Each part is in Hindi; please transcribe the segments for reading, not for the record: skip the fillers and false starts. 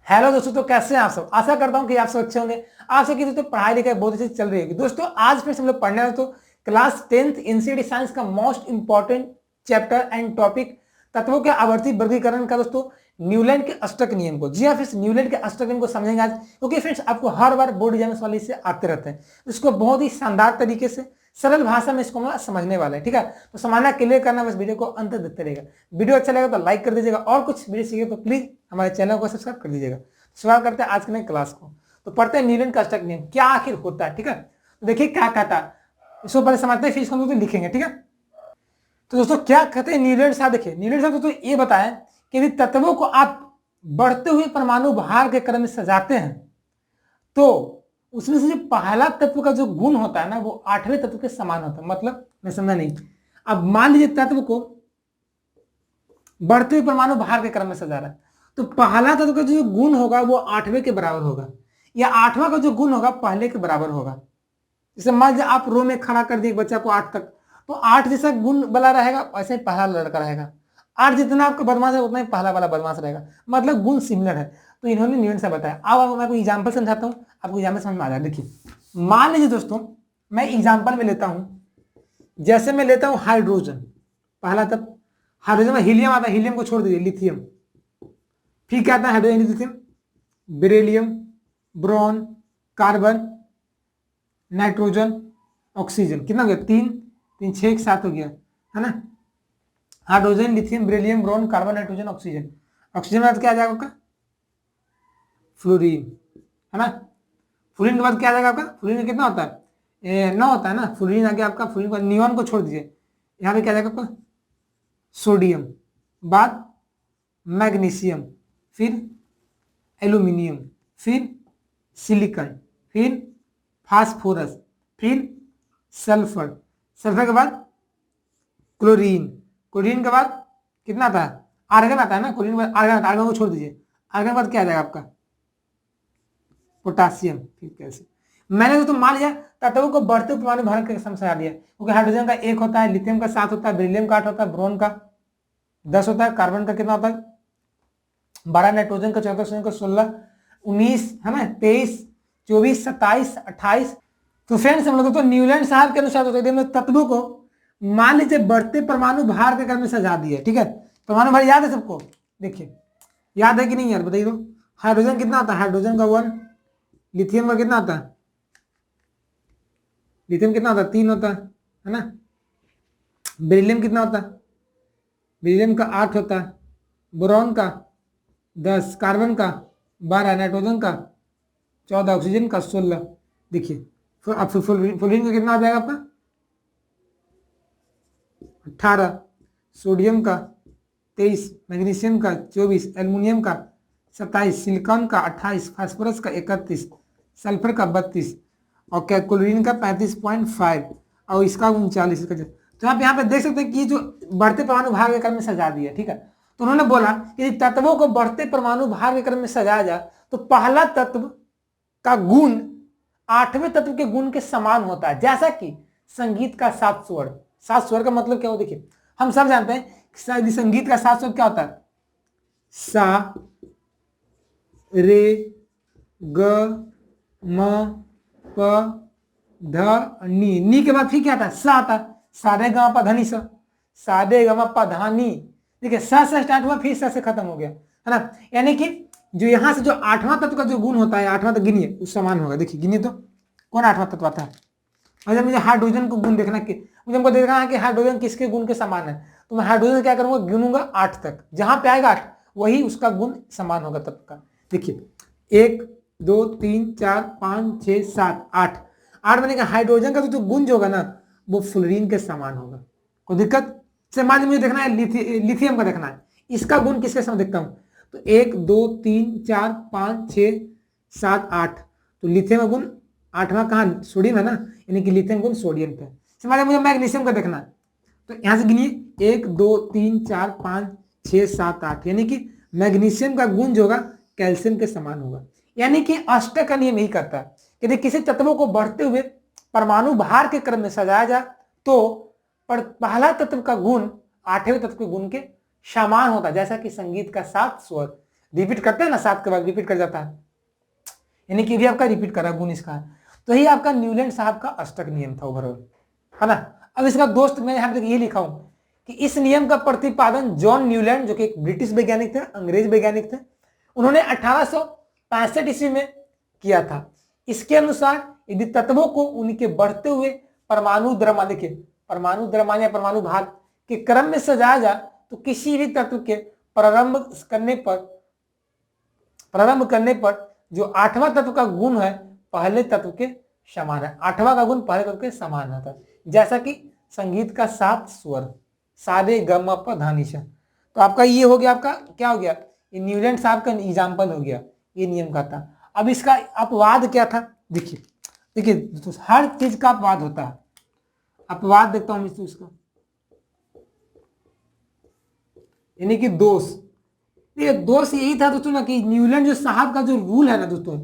हेलो दोस्तों, तो कैसे हैं आप सब। आशा करता हूं कि आप सब अच्छे होंगे। आप सबकी दोस्तों पढ़ाई लिखाई बहुत अच्छी चल रही होगी। दोस्तों आज फिर हम लोग पढ़ने वाले तो क्लास 10th एनसीईआरटी साइंस का most important chapter and topic तत्वों के आवर्ती वर्गीकरण का दोस्तों न्यूलैंड के अष्टक नियम को। जी हाँ फ्रेंड्स, न्यूलैंड के अष्टक नियम को समझेंगे आज, क्योंकि फ्रेंड्स आपको हर बार बोर्ड एग्जाम वाले से आते रहते हैं। इसको बहुत ही शानदार तरीके से सरल भाषा में इसको हम समझने वाले हैं। ठीक है, तो समझना क्लियर करना, बस वीडियो को अंत देखते रहेगा। वीडियो अच्छा लगेगा तो लाइक कर दीजिएगा, और कुछ वीडियो सीखे तो प्लीज हमारे चैनल को सब्सक्राइब कर दीजिएगा। शुरुआत करते हैं आज के नए क्लास को। तो पढ़ते हैं न्यूलैंड का अष्टक नियम क्या आखिर होता है। ठीक है, तो देखिए क्या कहता है, इसको पहले समझते हैं फिर इसको हम लोग लिखेंगे। ठीक है, तो दोस्तों क्या कहते हैं न्यूलैंड साहब। देखिए न्यूलैंड साहब दोस्तों ये बताया कि यदि तत्वों को आप बढ़ते हुए परमाणु भार के क्रम में सजाते हैं तो उसमें से जो पहला तत्व का जो गुण होता है ना वो आठवें तत्व के समान होता है। मतलब मैं समझा नहीं। अब मान लीजिए तत्व को बढ़ते हुए परमाणु भार के क्रम में सजा रहा है, तो पहला तत्व का जो गुण होगा वो आठवें के बराबर होगा, या आठवां का जो गुण होगा पहले के बराबर होगा। जैसे मान लीजिए आप रो में खड़ा कर दिए बच्चा को 8 तक, तो 8 जैसा गुण वाला रहेगा वैसे ही पहला लड़का रहेगा। 8 जितना आपका बदमाश है उतना ही पहला वाला बदमाश रहेगा, मतलब गुण सिमिलर है। तो इन्होंने न्यूटन से बताया। अब मैं आपको एग्जाम्पल समझाता हूँ, आपको एग्जाम्पल समझ में आ जाए। देखिए मान लीजिए दोस्तों मैं एग्जाम्पल में लेता हूँ, जैसे मैं लेता हूँ हाइड्रोजन, पहला तत्व हाइड्रोजन में हीलियम आता है, हीलियम को छोड़ दीजिए लिथियम। फिर क्या आता है hydrogen lithium, beryllium, boron, carbon, nitrogen, oxygen. कितना हो गया? 3 3 6 7 हो गया, है ना। Hydrogen, lithium, beryllium, boron, carbon, nitrogen, oxygen. Oxygen के बाद क्या आ जाएगा आपका? फ्लोरीन, है ना। फ्लोरीन के बाद क्या आ जाएगा आपका? फ्लोरीन में कितना होता है? 9 होता है ना। फ्लोरीन आ गया आपका। फ्लोरीन के बाद नियॉन को छोड़ दीजिए, यहाँ पे क्या आ जाएगा आपका? सोडियम, बाद मैग्नीशियम, फिर एल्यूमिनियम, फिर सिलिकॉन, फिर फास्फोरस, फिर सल्फर। सल्फर के बाद क्लोरीन, क्लोरीन के बाद कितना आता है? आर्गन आता है ना। क्लोरीन के बाद आर्गन आता है, आर्गन को छोड़ दीजिए। आर्गन के बाद क्या आ जाएगा आपका? पोटासियम। फिर कैसे मैंने दोस्तों मान लिया तत्वों को बढ़ते परमाणु भार के समझा दिया, क्योंकि हाइड्रोजन का 1 होता है, लिथियम का 7 होता है, बेरिलियम का 8 होता है, ब्रोन का 10 होता है, कार्बन का कितना होता है? 12, नाइट्रोजन का 14, ऑक्सीजन का 16, 19, है ना, 23, 24, 27, 28। तो फ्रेंड्स हम लोग तो न्यूलैंड साहब के अनुसार तत्वों को मान लीजिए बढ़ते परमाणु भार के क्रम में सजा दिया। ठीक है, परमाणु भार याद है सबको? देखिए याद है कि नहीं यार, बताइए तो। हाइड्रोजन कितना आता है? हाइड्रोजन का 1। लिथियम का कितना आता है? लिथियम कितना होता है? 3 होता है ना। बेरिलियम कितना होता है? बेरिलियम का 8 होता है, बोरॉन का 10, कार्बन का 12, नाइट्रोजन का 14, ऑक्सीजन का 16। देखिए अब फ्लोरीन का कितना आ जाएगा आपका? 18, सोडियम का 23, मैग्नीशियम का 24, एल्युमिनियम का 27, सिलिकॉन का 28, फास्फोरस का 31, सल्फर का 32, और क्लोरीन का 35.5, और इसका 39। तो आप यहाँ पे देख सकते हैं कि जो बढ़ते परमाणु भार के क्रम में सजा दिया। ठीक है, तो उन्होंने बोला कि तत्वों को बढ़ते परमाणु भार के क्रम में सजाया जाए तो पहला तत्व का गुण आठवें तत्व के गुण के समान होता है। जैसा कि संगीत का 7 स्वर। 7 स्वर का मतलब क्या हो? देखिए हम सब जानते हैं संगीत का 7 स्वर क्या होता है? सा, रे, ग, म, प, ध, नी के बाद फिर क्या आता है? सा आता है। सारे गा पा धनी सा, सारे गा पा धानी। देखिए सा से स्टार्ट हुआ, फिर सा से खत्म हो गया, है ना। यानी कि जो यहां से जो आठवां तत्व का जो गुण होता है, आठवां तक गिनिए, उस समान होगा। देखिए गिनिए तो कौन आठवां तत्व आता है? अगर मुझे हाइड्रोजन को गुण देखना कि मुझे हमको देखना है कि हाइड्रोजन किसके गुण के समान है, तो मैं हाइड्रोजन क्या करूंगा? गिनूंगा 8 तक, जहां पे आएगा 8 वही उसका गुण समान होगा तत्व का। देखिए 1 2 3 4 5 6 7 8 8 बनेगा। हाइड्रोजन का तो जो गुण जो होगा ना वो फ्लोरीन के समान होगा। कोई दिक्कत? से मान लीजिए मुझे देखना है लिथियम का देखना है, इसका गुण किसके समान देखता हूं? तो 1 2 3 4 5 6 7 8, तो लिथियम का गुण 8वां कहाँ? सोडियम है ना, यानी कि लिथियम गुण सोडियम पे। समझ मुझे मैग्नीशियम का देखना है, तो यहां से गिनिए 1 2 3 4 5 6 7 8, यानी कि मैग्नीशियम का गुण जो होगा कैल्शियम के समान होगा। यानी कि अष्टक का नियम यही करता है कि यदि किसी तत्वों को बढ़ते हुए परमाणु भार के क्रम में सजाया जाए तो पहला तत्व का गुण आठवें तत्व के गुण के समान होता है। जैसा कि संगीत का 7 स्वर, रिपीट करते हैं ना, 7 के बाद रिपीट कर जाता है, यानी कि भी आपका रिपीट कर रहा है, गुण इसका है। तो यही आपका न्यूलैंड साहब का अष्टक नियम था ओवरऑल, है ना। अब इसका दोस्त मैं यहाँ पे ये लिखा हूं कि इस नियम का प्रतिपादन जॉन न्यूलैंड, जो कि एक ब्रिटिश वैज्ञानिक थे, अंग्रेज वैज्ञानिक थे, उन्होंने 1865 ईस्वी में किया था। इसके अनुसार यदि तत्वों को उनके बढ़ते हुए परमाणु द्रव्यमान, देखिए परमाणु द्रव्यमान या परमाणु भार के क्रम में सजाया जाए तो किसी भी तत्व के प्रारंभ करने पर जो 8वां तत्व का गुण है पहले तत्व के समान है। 8वां का गुण पहले तत्व के समान रहता है, जैसा कि संगीत का 7 स्वर सा रे ग म प ध नि सा। तो आपका ये हो गया, आपका क्या हो गया, ये न्यूलैंड साहब का एग्जाम्पल हो गया, ये नियम का था। अब इसका अपवाद क्या था, देखिए देखिए दोस्तों, हर चीज का अपवाद होता है। अपवाद देखता हूं इसका, यानी कि दोष। देखिए दोष यही था दोस्तों ना कि न्यूलैंड जो साहब का जो रूल है ना दोस्तों,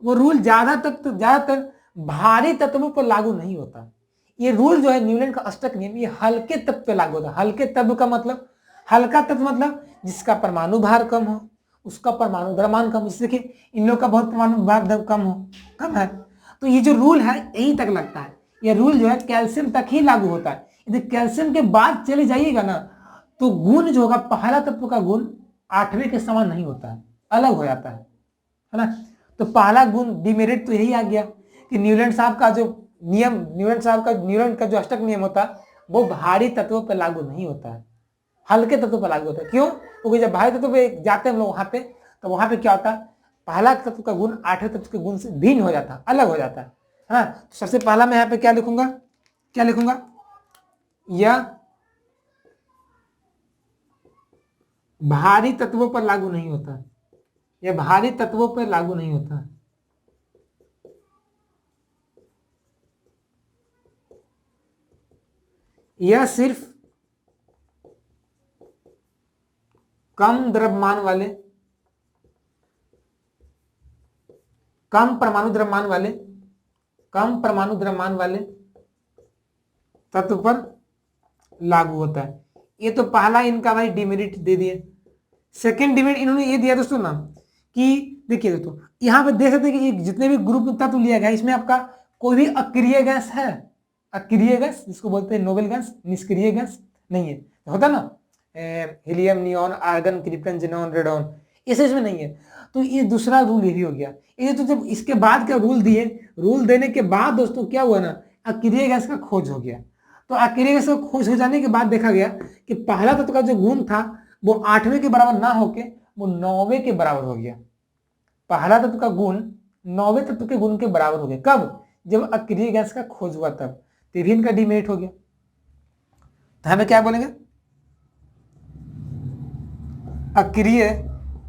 वो रूल ज्यादातर भारी तत्वों पर लागू नहीं होता। ये रूल जो है न्यूलैंड का अष्टक नियम, ये हल्के तत्व पे लागू होता है। हल्के तत्व का मतलब, हल्का तत्व मतलब जिसका परमाणु भार कम हो, उसका परमाणु द्रव्यमान कम, जैसे कि इन लोग का बहुत परमाणु भार कम है। तो ये जो रूल है यहीं तक लगता है। ये रूल जो है कैल्शियम तक ही लागू होता है। यदि कैल्शियम के बाद चले जाइएगा ना तो गुण जो होगा, पहला तत्व का गुण 8वें के समान नहीं होता है, अलग हो जाता है ना। तो पहला गुण डिमेरिट तो यही आ गया कि न्यूलैंड साहब का जो नियम, न्यूलैंड का जो अष्टक नियम होता है वो भारी तत्वों पर लागू नहीं होता है, हल्के तत्वों पर लागू होता है। क्यों? क्योंकि जब भारी तत्व पे जाते हैं हम लोग वहां पे, तो वहां पे क्या होता है, पहला तत्व का गुण 8वें तत्व के गुण से भिन्न हो जाता है, अलग हो जाता है ना। तो सबसे पहला मैं यहाँ पे क्या लिखूंगा, यह भारी तत्वों पर लागू नहीं होता, यह भारी तत्वों पर लागू नहीं होता। यह सिर्फ कम द्रव्यमान वाले, कम परमाणु द्रव्यमान वाले तत्व पर लागू होता है। ये तो पहला इनका भाई डिमेरिट दे दिए। सेकंड डिमेरिट इन्होंने ये दिया दोस्तों ना कि देखिए दोस्तों, यहां पे देख सकते हैं कि जितने भी ग्रुप तत्व लिया गया इसमें आपका कोई भी अक्रिय गैस है, अक्रिय गैस जिसको बोलते हैं नोबेल गैस, निष्क्रिय गैस नहीं है। होता ना helium, neon, argon, krypton, xenon, radon, इसे इसमें नहीं है। तो ये दूसरा रूल यही हो गया। ये तो जब इसके बाद क्या रूल दिए, रूल देने के बाद दोस्तों क्या हुआ ना, अक्रिय गैस का खोज हो गया। तो अक्रिय गैस का खोज हो जाने के बाद देखा गया कि पहला तत्व का जो गुण था वो 8वें के बराबर ना होके वो 9वें के बराबर हो गया। पहला तत्व का गुण 9वें तत्व के गुण के बराबर हो गया। कब? जब अक्रिय गैस का खोज हुआ तब। तो भी इनका डिमेरिट हो गया। तो हमें क्या बोलेंगे, अक्रिय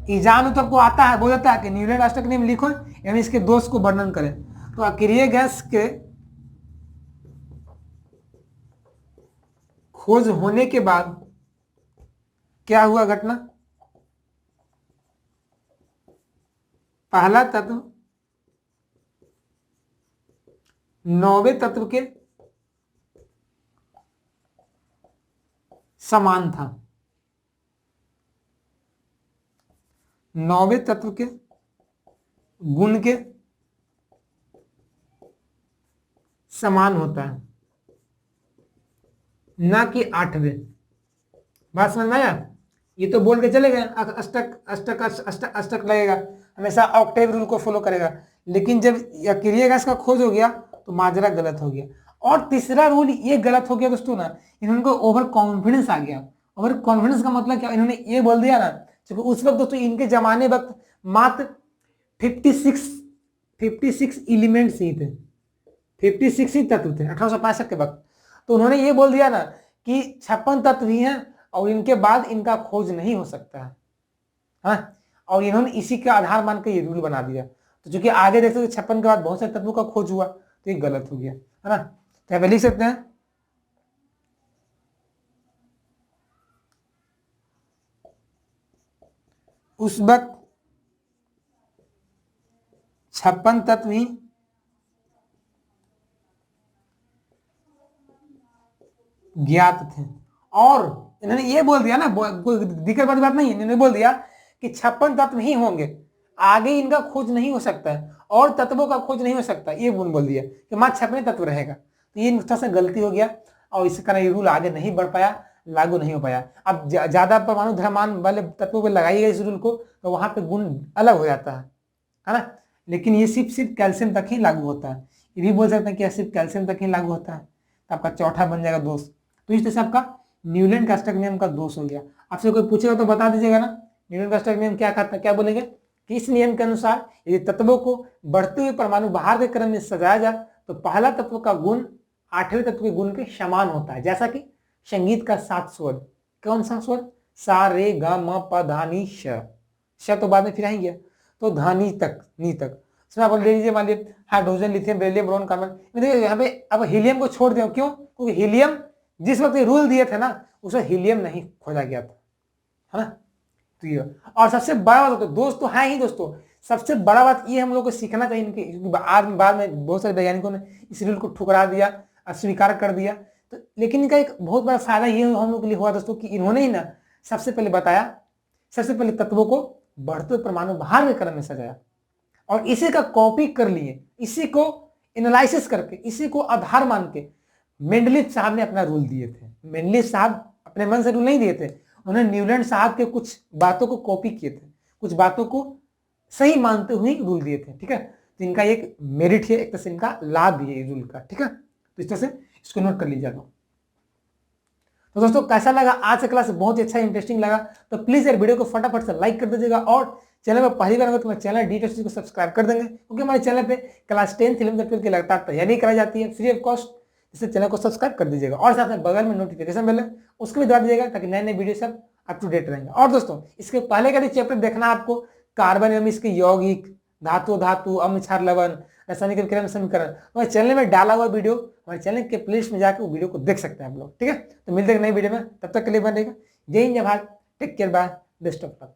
एग्जाम में तो आपको आता है, बोल जाता है कि न्यूलैंड अष्टक नियम लिखो यानी इसके दोष को वर्णन करें। तो अक्रिय गैस के खोज होने के बाद क्या हुआ घटना, पहला तत्व 9वें तत्व के समान था, 9वें तत्व के गुण के समान होता है, ना कि 8वें। बात समझ में आया? ये तो बोल के चले गए अष्टक लगेगा, हमेशा ऑक्टेव रूल को फॉलो करेगा। लेकिन जब अक्रिय गैस का खोज हो गया तो माजरा गलत हो गया। और तीसरा रूल ये गलत हो गया दोस्तों ना, इन्होंने ओवर कॉन्फिडेंस आ गया। ओवर कॉन्फिडेंस का मतलब क्या, इन्होंने ये बोल दिया ना, क्योंकि उस वक्त दोस्तों इनके जमाने वक्त मात्र 56 एलिमेंट्स ही थे, 56 ही तत्व थे 1865 के वक्त। तो उन्होंने ये बोल दिया ना कि 56 तत्व ही हैं और इनके बाद इनका खोज नहीं हो सकता है। हाँ, और इन्होंने इसी का आधार मान के ये रूल बना दिया। तो चूंकि आगे देखते हो 56 के बाद बहुत सारे तत्वों का खोज हुआ तो ये गलत हो गया, है ना। तो यहाँ लिख सकते हैं उस वक्त 56 तत्व ही ज्ञात थे। और इन्होंने ये बोल दिया ना, कोई दिक्कत वाली बात नहीं है, इन्होंने बोल दिया कि 56 तत्व ही होंगे, आगे इनका खोज नहीं हो सकता है और तत्वों का खोज नहीं हो सकता, ये बोल दिया कि मात्र 56 तत्व रहेगा। तो ये थोड़ा सा गलती हो गया और इस कारण ये रूल आगे नहीं बढ़ पाया, लागू नहीं हो पाया। अब ज्यादा परमाणु द्रव्यमान वाले तत्वों पर लगाइएगा इस रूल को तो वहां पे गुण अलग हो जाता है ना। लेकिन ये सिर्फ कैल्शियम तक ही लागू होता है। ये भी बोल सकते हैं कि सिर्फ कैल्शियम तक ही लागू होता है। तो आपका चौथा बन जाएगा दोष। तो इस तरह से आपका न्यूलैंड कास्टक नियम का दोष हो गया। आपसे कोई पूछेगा तो बता दीजिएगा ना, न्यूलैंड कास्टक नियम क्या कहता है, क्या बोलेंगे कि इस नियम के अनुसार यदि तत्वों को बढ़ते हुए परमाणु बाहर के क्रम में सजाया जाए तो पहला तत्व का गुण 8वें तत्व के गुण के समान होता है। जैसा कि संगीत का 7 स्वर, कौन सा स्वर, सा रे ग म प धा नी श तो बाद में फिर आएंगे, तो धानी तक नी तक। इसमें आप ले लीजिए, मान लीजिए hydrogen, lithium, beryllium, boron, carbon. देखिए यहाँ पे अब हीलियम को छोड़ दिया, क्यों, क्योंकि हीलियम जिस वक्त ये रूल दिए थे ना उस वक्त हीलियम नहीं खोजा गया था, है ना। तो ये और सबसे बड़ा बात दोस्त तो है ही दोस्तों, सबसे बड़ा बात ये हम लोग को सीखना चाहिए इनके बाद में बहुत सारे वैज्ञानिकों ने इस रूल को ठुकरा दिया, अस्वीकार कर दिया। तो लेकिन इनका एक बहुत बड़ा फायदा ये हम लोग के लिए हुआ दोस्तों कि इन्होंने ही ना सबसे पहले बताया, सबसे पहले तत्वों को बढ़ते परमाणु बाहर के क्रम में सजाया और इसी का कॉपी कर लिए, इसी को एनालिसिस करके, इसी को आधार मान के मेंडलीफ साहब ने अपना रूल दिए थे। मेंडलीफ साहब अपने मन से रूल नहीं दिए थे, उन्होंने न्यूलैंड साहब के कुछ बातों को कॉपी किए थे, कुछ बातों को सही मानते हुए रूल दिए थे, ठीक है। तो इनका एक मेरिट है, एक तरह से इनका लाभ भी है रूल का, ठीक है। तो इस तरह से इसको नोट कर लीजिएगा। तो दोस्तों कैसा लगा आज का क्लास, बहुत ही अच्छा इंटरेस्टिंग लगा तो प्लीज यार वीडियो को फटाफट से लाइक कर दीजिएगा और चैनल पर पहली बार अगर तुम्हारे चैनल डीटेल्स को सब्सक्राइब कर देंगे, क्योंकि हमारे चैनल पे क्लास 10 11 12 की लगातार तैयारी कराई जाती है फ्री ऑफ कॉस्ट। इसे चैनल को सब्सक्राइब कर दीजिएगा और साथ में बगल में नोटिफिकेशन बेल है उसको भी दबा दीजिएगा ताकि नए नए वीडियो सब अप टू डेट रहेंगे। और दोस्तों इसके पहले का चैप्टर देखना आपको, कार्बन एवं इसके यौगिक, धातु धातु, अम्ल क्षार लवण, रासायनिक अभिक्रिया समीकरण, हमारे चैनल में डाला हुआ वीडियो हमारे चैनल के प्लेलिस्ट में जाकर वो वीडियो को देख सकते हैं आप लोग, ठीक है। तो मिलते हैं नई वीडियो में, तब तक के लिए बनेगा। जय हिंद, जय Bharat, take care, bye, best of luck.